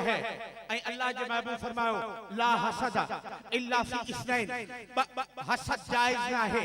है ऐं अल्लाह जे महबूब फरमायो ला हसदा इल्ला फी इस्नैन, हसद जायज ना है,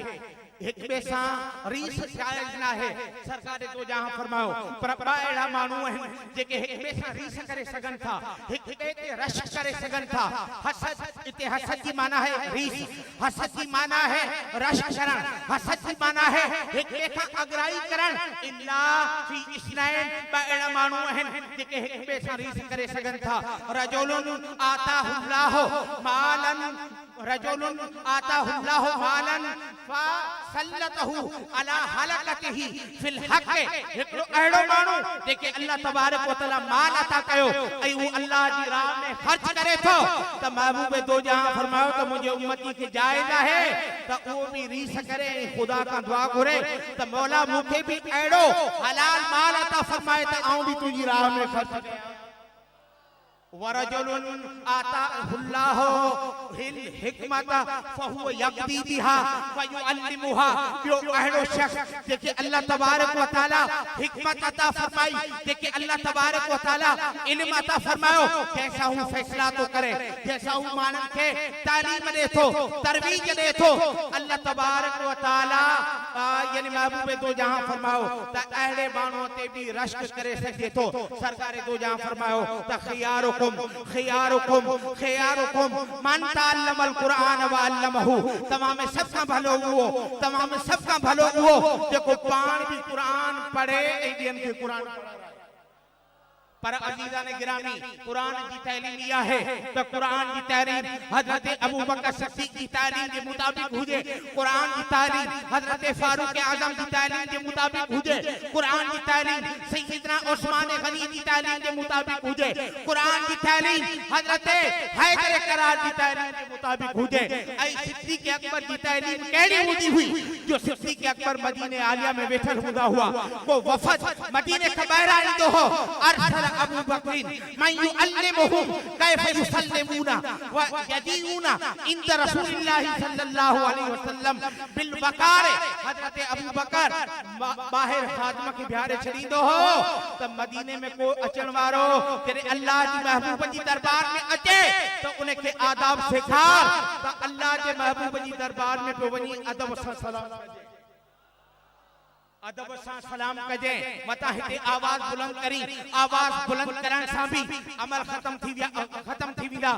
एक बे सां रीस जायज ना है। सरकार दो जहां फरमायो पर अहिड़ा माण्हू आहिनि जेके हिक बे सां रीस करे सघनि था, हिक बे ते रश करे सघनि था। हसद इते हसद की माना है रीस, हसद की माना है रश करण, हसद की माना है हिक बे खां अगराई करण। इल्ला फी इस्नैन अहिड़ा माण्हू आहिनि जेके हिक बे सां रीस करे सघनि था। रजुलुन आताहुल्लाहु मालन, रजुलुन आताहुल्लाहु मालन फसल्लतहु अला हलकतिही फिल हक़, हिकड़ो अहिड़ो माण्हू जेके अल्लाह तबारक व तआला माल अता कयो ऐं वो अल्लाह जी राह में खर्च करे थो त महबूब दो जहां फरमायो त मुंहिंजे उम्मती खे जायज आहे त उहो भी रीस करे खुदा का दुआ घुरे त मौला मूंखे भी अहिड़ो हलाल माल अता फरमाए त आऊं भी तुंहिंजी राह में खर्च कयां। वरजुलुन आताहुल्लाहु हिल हिकमत फहुव यक़दी बिहा व युअल्लिमुहा, जो अहिड़ो शख्स जेके अल्लाह तबारक व तआला हिकमत अता फरमाई, जेके अल्लाह तबारक व तआला इल्म अता फरमायो, जैसा हूं फैसला तो करे, जैसा हूं मानन के तालीम दे थो, तरबीज दे थो। अल्लाह तबारक व तआला यानी महबूब दो जहां फरमायो त अहिड़े माण्हू ते भी रश्क करे सके थो। सरकार दो जहां फरमायो त खियारुकुम खियारुकुम खियारुकुम मन तअल्लमल कुरान व अल्लमहु, तमाम सबका भलो हुओ, तमाम सबका भलो हुओ जेको पाण भी कुरान पढ़े ऐं ॿियनि खे कुरान पढ़ाए। पर अजीज़ान गिरामी कुरान की तालीम इहा है तो कुरान की तालीम हजरत अबू बकर सिद्दीक की तालीम के मुताबिक हुजे, कुरान की तालीम हजरत फारूक आजम की तालीम के मुताबिक हुजे, कुरान की तालीम सैयदना उस्मान गनी की तालीम के मुताबिक हुजे, कुरान की तालीम हजरत हैदर करार की तालीम के मुताबिक हुजे। ऐ सिद्दीक अकबर की तालीम केड़ी हुंदी हुई जो सिद्दीक अकबर मदीने आलिया में बैठल हुंदा हुआ, वो वफद मदीने का ॿाहिरां ईंदो हो, अरसल अबू बकरिन मैं युअल्लिमुहुम कैफ युसल्लिमूना व यदीऊना इंद रसूलिल्लाह सल्लल्लाहु अलैहि वसल्लम बिल वकार। हजरत अबू बकर बाहर खादम के बिहारे छड़ींदो हो त मदीने में को अचण वारो जॾहिं अल्लाह जी महबूब जी दरबार में अचे तो उनके आदाब सिखार त अल्लाह जे महबूब जी दरबार में पे वनी अदब सां सलाम कजे, अदब सां सलाम कजे, मता हिते आवाज बुलंद करी, आवाज बुलंद करण सां भी अमल खत्म थी विया, खत्म थी विया।